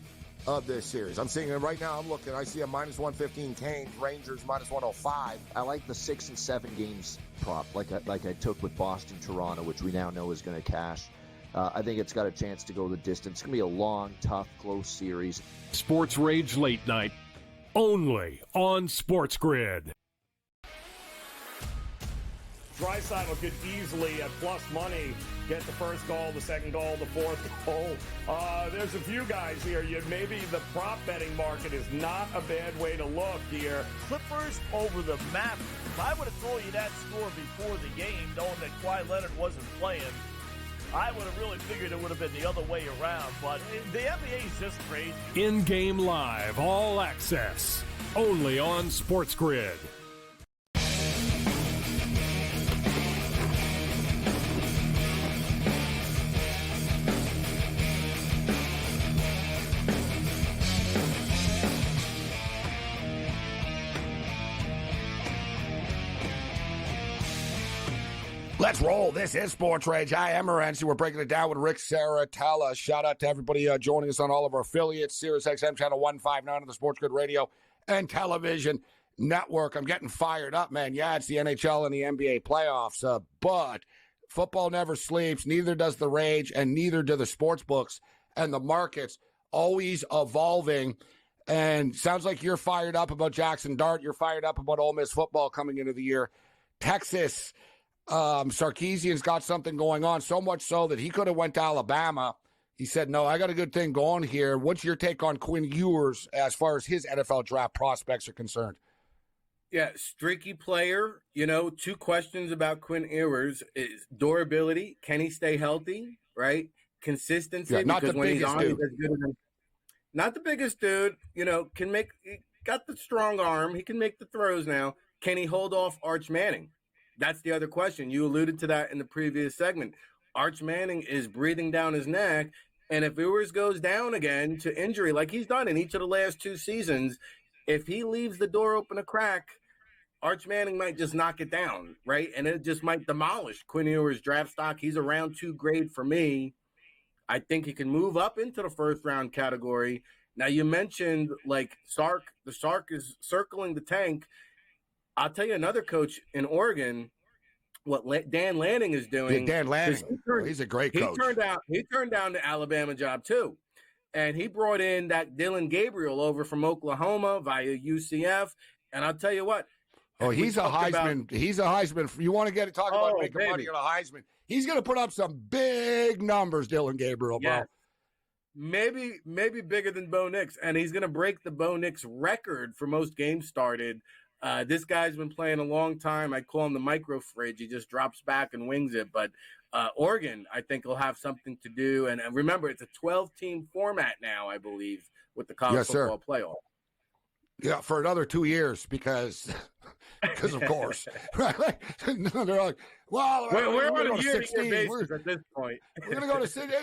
of this series. I'm seeing it right now. I'm looking. I see a -115 Canes, Rangers -105. I like the 6 and 7 games prop, like I took with Boston, Toronto, which we now know is going to cash. I think it's got a chance to go the distance. It's going to be a long, tough, close series. SportsRage Late Night, only on SportsGrid. Draisaitl could easily, at plus money, get the first goal, the second goal, the fourth goal. There's a few guys here. Maybe the prop betting market is not a bad way to look here. Clippers over the Mavericks. If I would have told you that score before the game, knowing that Kawhi Leonard wasn't playing, I would have really figured it would have been the other way around. But the NBA is just crazy. In-game live, all access, only on SportsGrid. Let's roll. This is Sports Rage. I am Morency. We're breaking it down with Rick Saratella. Shout out to everybody joining us on all of our affiliates, Sirius XM Channel 159 of the SportsGrid Radio and Television Network. I'm getting fired up, man. Yeah, it's the NHL and the NBA playoffs, but football never sleeps. Neither does the Rage, and neither do the sports books and the markets. Always evolving. And sounds like you're fired up about Jackson Dart. You're fired up about Ole Miss football coming into the year. Texas. Sarkisian's got something going on, so much so that he could have went to Alabama. He said, no, I got a good thing going here. What's your take on Quinn Ewers as far as his NFL draft prospects are concerned? Yeah, streaky player. You know, two questions about Quinn Ewers is durability. Can he stay healthy, right? Consistency. Yeah, not because the when biggest he's on, dude. he's as good as him. Not the biggest dude. You know, he got the strong arm. He can make the throws now. Can he hold off Arch Manning? That's the other question. You alluded to that in the previous segment. Arch Manning is breathing down his neck, and if Ewers goes down again to injury, like he's done in each of the last two seasons, if he leaves the door open a crack, Arch Manning might just knock it down, right? And it just might demolish Quinn Ewers' draft stock. He's a round 2 grade for me. I think he can move up into the first round category. Now, you mentioned like Sark. The Sark is circling the tank. I'll tell you another coach in Oregon, what Dan Lanning is doing. Dan Lanning, he's a great coach. He turned down the Alabama job too. And he brought in that Dylan Gabriel over from Oklahoma via UCF. And I'll tell you what. Oh, he's a Heisman. He's a Heisman. You want to talk about making money on a Heisman. He's going to put up some big numbers, Dylan Gabriel, bro. Yeah. Maybe bigger than Bo Nix. And he's going to break the Bo Nix record for most games started. This guy's been playing a long time. I call him the micro fridge. He just drops back and wings it. But Oregon, I think, will have something to do. And remember, it's a 12-team format now, I believe, with the college football playoff. Yeah, for another 2 years because of course. Right? They're like, well, we're on a year-to-year basis at this point. We're going to go to 16.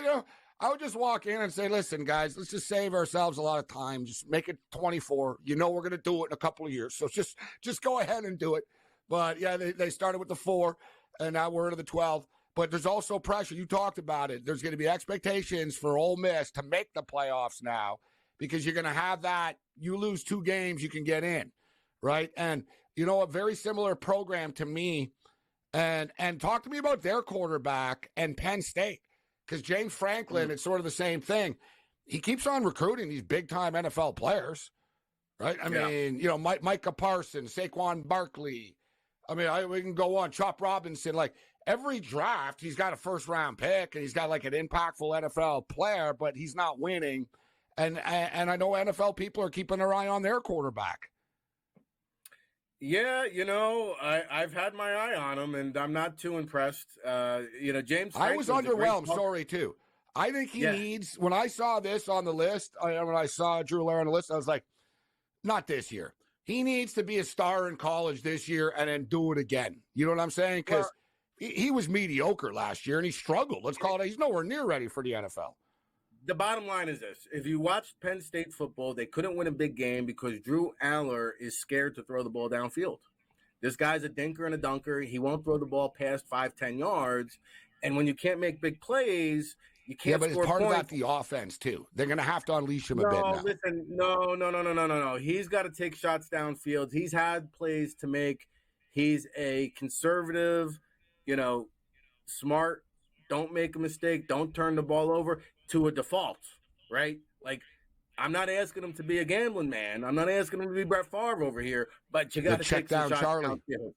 I would just walk in and say, listen, guys, let's just save ourselves a lot of time. Just make it 24. We're going to do it in a couple of years. So just go ahead and do it. But, yeah, they started with the 4, and now we're into the 12. But there's also pressure. You talked about it. There's going to be expectations for Ole Miss to make the playoffs now because you're going to have that. You lose 2 games, you can get in, right? And, a very similar program to me. And talk to me about their quarterback and Penn State. Because James Franklin, it's sort of the same thing. He keeps on recruiting these big-time NFL players, right? I mean, Micah Parsons, Saquon Barkley. I mean, we can go on. Chop Robinson. Like, every draft, he's got a first-round pick, and he's got, like, an impactful NFL player, but he's not winning. And I know NFL people are keeping their eye on their quarterback. Yeah, I've had my eye on him, and I'm not too impressed. James. I was underwhelmed. Sorry, too. I think he needs. When I saw this on the list, when I saw Drew Lair on the list, I was like, not this year. He needs to be a star in college this year and then do it again. You know what I'm saying? Because he was mediocre last year and he struggled. Let's call it. He's nowhere near ready for the NFL. The bottom line is this. If you watched Penn State football, they couldn't win a big game because Drew Aller is scared to throw the ball downfield. This guy's a dinker and a dunker. He won't throw the ball past 5-10 yards. And when you can't make big plays, you can't score points. Yeah, but it's part of that the offense, too. They're going to have to unleash him a bit now. Listen, no. He's got to take shots downfield. He's had plays to make. He's a conservative, smart, don't make a mistake, don't turn the ball over to a default, right? Like, I'm not asking him to be a gambling man. I'm not asking him to be Brett Favre over here, but you got to take some shots downfield.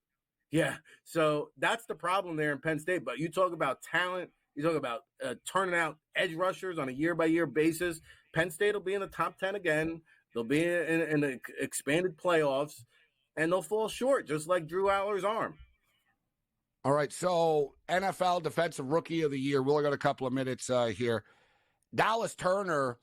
Yeah, so that's the problem there in Penn State. But you talk about talent, you talk about turning out edge rushers on a year-by-year basis. Penn State will be in the top 10 again. They'll be in the expanded playoffs, and they'll fall short, just like Drew Aller's arm. All right, so NFL Defensive Rookie of the Year. We'll got a couple of minutes here. Dallas Turner,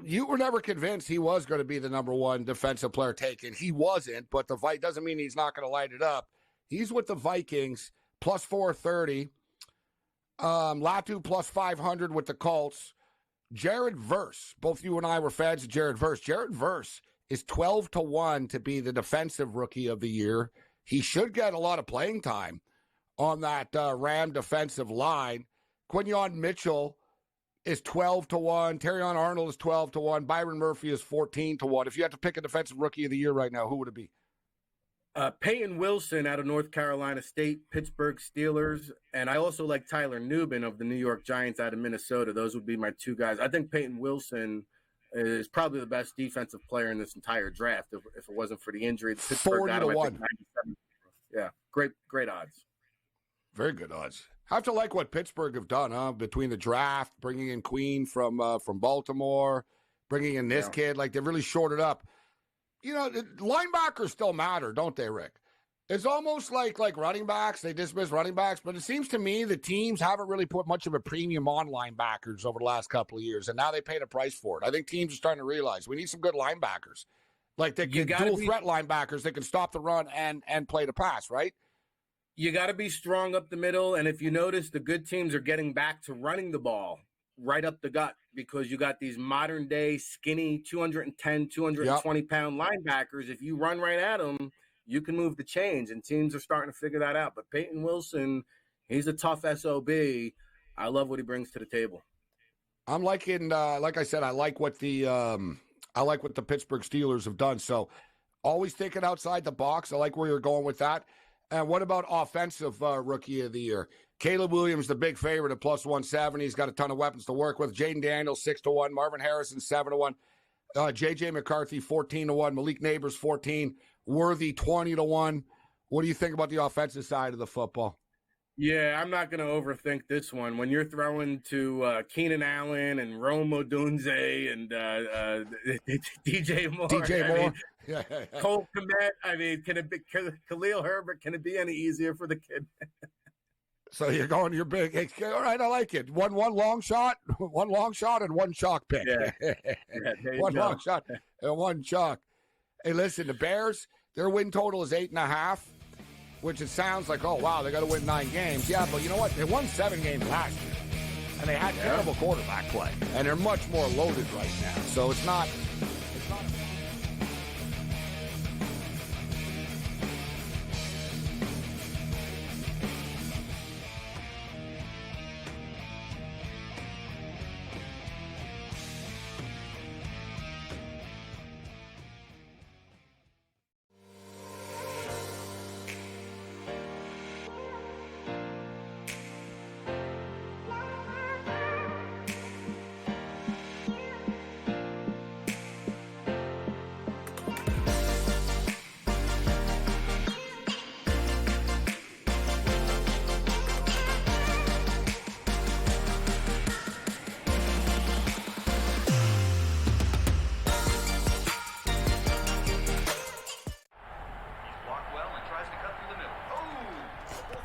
you were never convinced he was going to be the number 1 defensive player taken. He wasn't, but the fight doesn't mean he's not going to light it up. He's with the Vikings, plus 430. Latu plus 500 with the Colts. Jared Verse, both you and I were fans of Jared Verse. Jared Verse is 12-1 to be the Defensive Rookie of the Year. He should get a lot of playing time on that Ram defensive line. Quinyon Mitchell is 12-1. Terrion Arnold is 12-1. Byron Murphy is 14-1. If you had to pick a Defensive Rookie of the Year right now, who would it be? Peyton Wilson out of North Carolina State, Pittsburgh Steelers, and I also like Tyler Nubin of the New York Giants out of Minnesota. Those would be my 2 guys. I think Peyton Wilson is probably the best defensive player in this entire draft if it wasn't for the injury. 40-1. Yeah, great odds. Very good odds. I have to like what Pittsburgh have done, between the draft, bringing in Queen from Baltimore, bringing in this kid. Like, they've really shorted up. Linebackers still matter, don't they, Rick? It's almost like running backs. They dismiss running backs, but it seems to me the teams haven't really put much of a premium on linebackers over the last couple of years, and now they paid a price for it. I think teams are starting to realize we need some good linebackers. Like, they can dual threat linebackers that can stop the run and play the pass, right? You got to be strong up the middle, and if you notice, the good teams are getting back to running the ball right up the gut because you got these modern-day skinny 210, 220-pound linebackers. If you run right at them, you can move the chains, and teams are starting to figure that out. But Peyton Wilson, he's a tough SOB. I love what he brings to the table. I'm liking, like I said, I like what the Pittsburgh Steelers have done. So always thinking outside the box. I like where you're going with that. And what about offensive rookie of the year? Caleb Williams, the big favorite at plus 170. He's got a ton of weapons to work with. Jaden Daniels, 6-1. Marvin Harrison, 7-1. J.J. McCarthy, 14-1. Malik Neighbors, 14. Worthy, 20-1. What do you think about the offensive side of the football? Yeah, I'm not going to overthink this one. When you're throwing to Keenan Allen and Rome Odunze and DJ Moore. Cole Kmet. I mean, can it be Khalil Herbert? Can it be any easier for the kid? So you're big. All right, I like it. One long shot, and one chalk pick. Yeah. One long shot and one chalk. Hey, listen, the Bears, their win total is 8.5. Which it sounds like, oh, wow, they got to win 9 games. Yeah, but you know what? They won 7 games last year. And they had terrible quarterback play. And they're much more loaded right now. So it's not.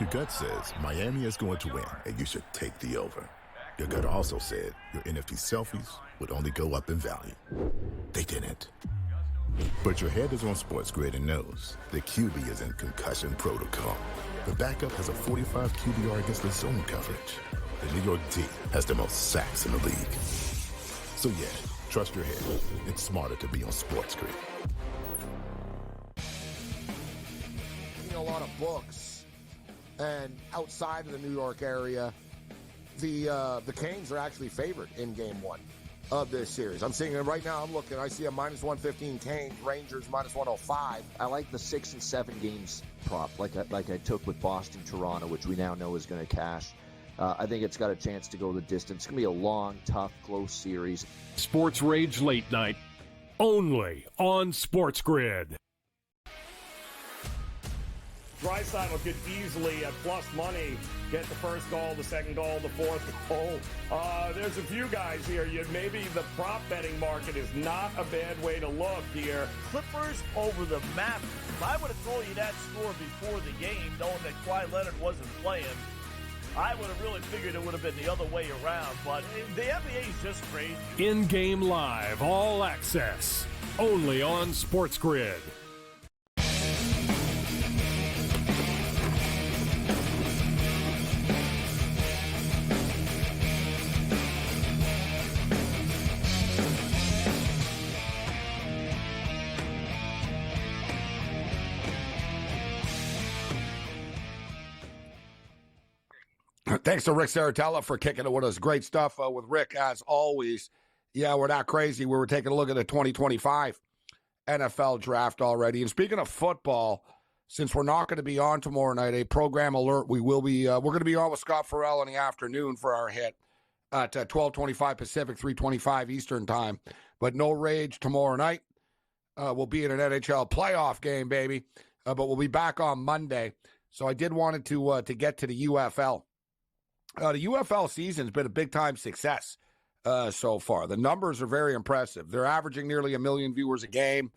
Your gut says Miami is going to win, and you should take the over. Your gut also said your NFT selfies would only go up in value. They didn't. But your head is on SportsGrid and knows the QB is in concussion protocol. The backup has a 45 QBR against the zone coverage. The New York D has the most sacks in the league. So yeah, trust your head. It's smarter to be on SportsGrid. A lot of books. And outside of the New York area, the Canes are actually favored in game 1 of this series. I'm seeing it right now. I'm looking. I see a minus 115 Canes, Rangers minus 105. I like the 6 and 7 games prop, like I took with Boston, Toronto, which we now know is going to cash. I think it's got a chance to go the distance. It's going to be a long, tough, close series. SportsRage Late Night, only on SportsGrid. Draisaitl could easily, at plus money, get the first goal, the second goal, the fourth goal. There's a few guys here. Maybe the prop betting market is not a bad way to look here. Clippers over the Mavericks. If I would have told you that score before the game, knowing that Kawhi Leonard wasn't playing, I would have really figured it would have been the other way around. But the NBA is just crazy. In-game live, all access, only on SportsGrid. Thanks to Rick Saratella for kicking it with us. Great stuff with Rick, as always. Yeah, we're not crazy. We were taking a look at the 2025 NFL draft already. And speaking of football, since we're not going to be on tomorrow night, a program alert, we're going to be on with Scott Farrell in the afternoon for our hit at 12:25 Pacific, 3:25 Eastern time. But no rage tomorrow night. We'll be in an NHL playoff game, baby. But we'll be back on Monday. So I did wanted to get to the UFL. The UFL season's been a big-time success so far. The numbers are very impressive. They're averaging nearly 1 million viewers a game,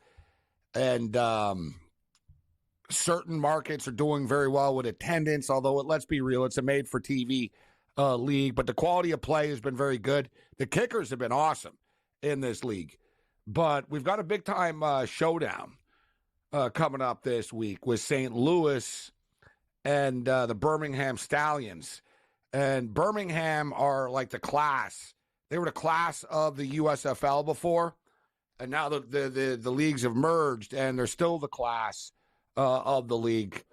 and certain markets are doing very well with attendance, although, let's be real, it's a made-for-TV league, but the quality of play has been very good. The kickers have been awesome in this league, but we've got a big-time showdown coming up this week with St. Louis and the Birmingham Stallions. And Birmingham are like the class. They were the class of the USFL before, and now the leagues have merged, and they're still the class of the league.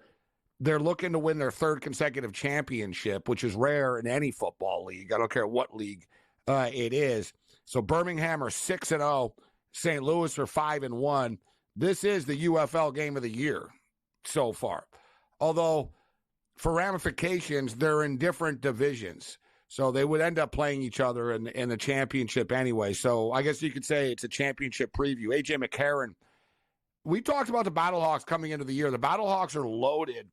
They're looking to win their third consecutive championship, which is rare in any football league. I don't care what league it is. So Birmingham are 6-0. St. Louis are 5-1. This is the UFL game of the year so far. Although, for ramifications, they're in different divisions. So they would end up playing each other in the championship anyway. So I guess you could say it's a championship preview. A.J. McCarron, we talked about the Battlehawks coming into the year. The Battlehawks are loaded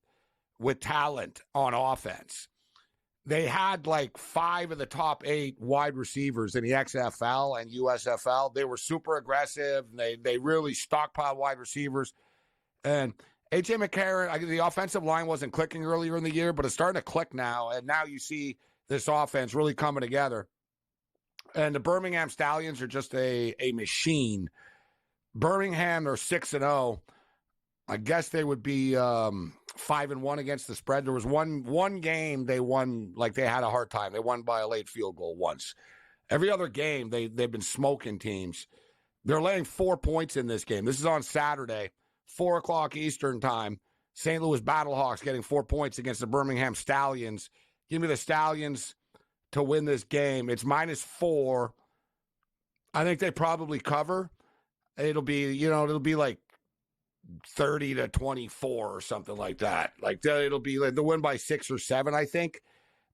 with talent on offense. They had like 5 of the top 8 wide receivers in the XFL and USFL. They were super aggressive. They really stockpiled wide receivers. And A.J. McCarron, the offensive line wasn't clicking earlier in the year, but it's starting to click now. And now you see this offense really coming together. And the Birmingham Stallions are just a machine. Birmingham are 6-0. I guess they would be 5-1 against the spread. There was one game they won, like they had a hard time. They won by a late field goal once. Every other game, they've been smoking teams. They're laying 4 points in this game. This is on Saturday, 4 o'clock Eastern time. St. Louis Battlehawks getting 4 points against the Birmingham Stallions. Give me the Stallions to win this game. It's -4. I think they probably cover. It'll be like 30-24 or something like that. Like it'll be like they'll win by 6 or 7, I think.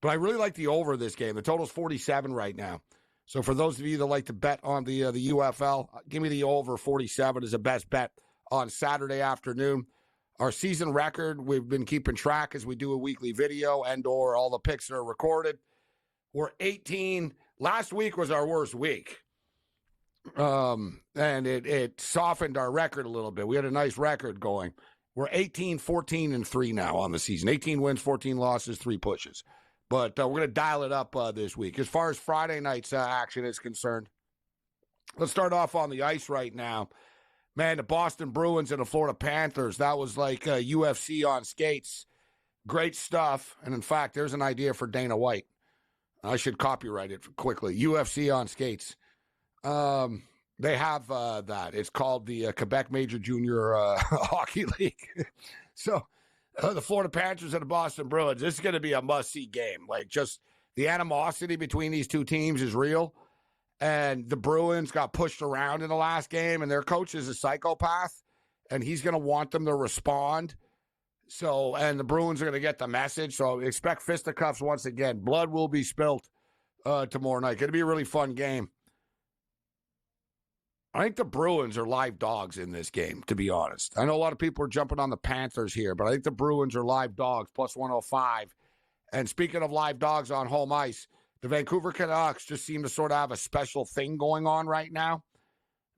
But I really like the over this game. The total's 47 right now. So for those of you that like to bet on the UFL, give me the over 47 as the best bet on Saturday afternoon. Our season record, we've been keeping track as we do a weekly video and/or all the picks that are recorded. We're 18. Last week was our worst week. And it softened our record a little bit. We had a nice record going. We're 18, 14, and 3 now on the season. 18 wins, 14 losses, 3 pushes. But we're going to dial it up this week. As far as Friday night's action is concerned, let's start off on the ice right now. Man, the Boston Bruins and the Florida Panthers, that was like UFC on skates. Great stuff. And in fact, there's an idea for Dana White. I should copyright it quickly. UFC on skates. They have that. It's called the Quebec Major Junior Hockey League. So the Florida Panthers and the Boston Bruins, this is going to be a must-see game. Like, just the animosity between these two teams is real. And the Bruins got pushed around in the last game, and their coach is a psychopath, and he's going to want them to respond. So, and the Bruins are going to get the message. So expect fisticuffs once again. Blood will be spilt tomorrow night. Going to be a really fun game. I think the Bruins are live dogs in this game, to be honest. I know a lot of people are jumping on the Panthers here, but I think the Bruins are live dogs, plus 105. And speaking of live dogs on home ice, the Vancouver Canucks just seem to sort of have a special thing going on right now.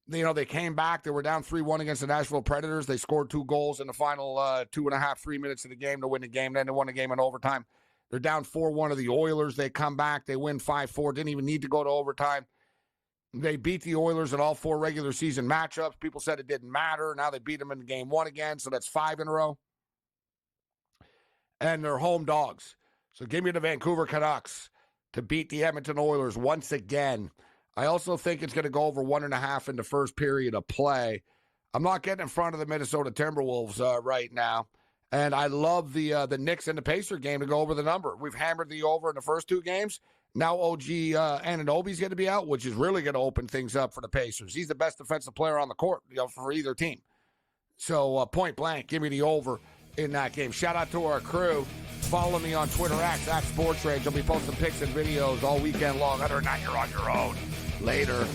You know, they came back. They were down 3-1 against the Nashville Predators. They scored 2 goals in the final 2.5, 3 minutes of the game to win the game. Then they won the game in overtime. They're down 4-1 to the Oilers. They come back. They win 5-4. Didn't even need to go to overtime. They beat the Oilers in all 4 regular season matchups. People said it didn't matter. Now they beat them in game 1 again, so that's 5 in a row. And they're home dogs. So give me the Vancouver Canucks to beat the Edmonton Oilers once again. I also think it's going to go over 1.5 in the first period of play. I'm not getting in front of the Minnesota Timberwolves right now. And I love the Knicks and the Pacers game to go over the number. We've hammered the over in the first 2 games. Now OG Anunoby's going to be out, which is really going to open things up for the Pacers. He's the best defensive player on the court, for either team. So point blank, give me the over in that game. Shout out to our crew. Follow me on Twitter at SportsRage. I'll be posting pics and videos all weekend long. Other than that, you're on your own. Later.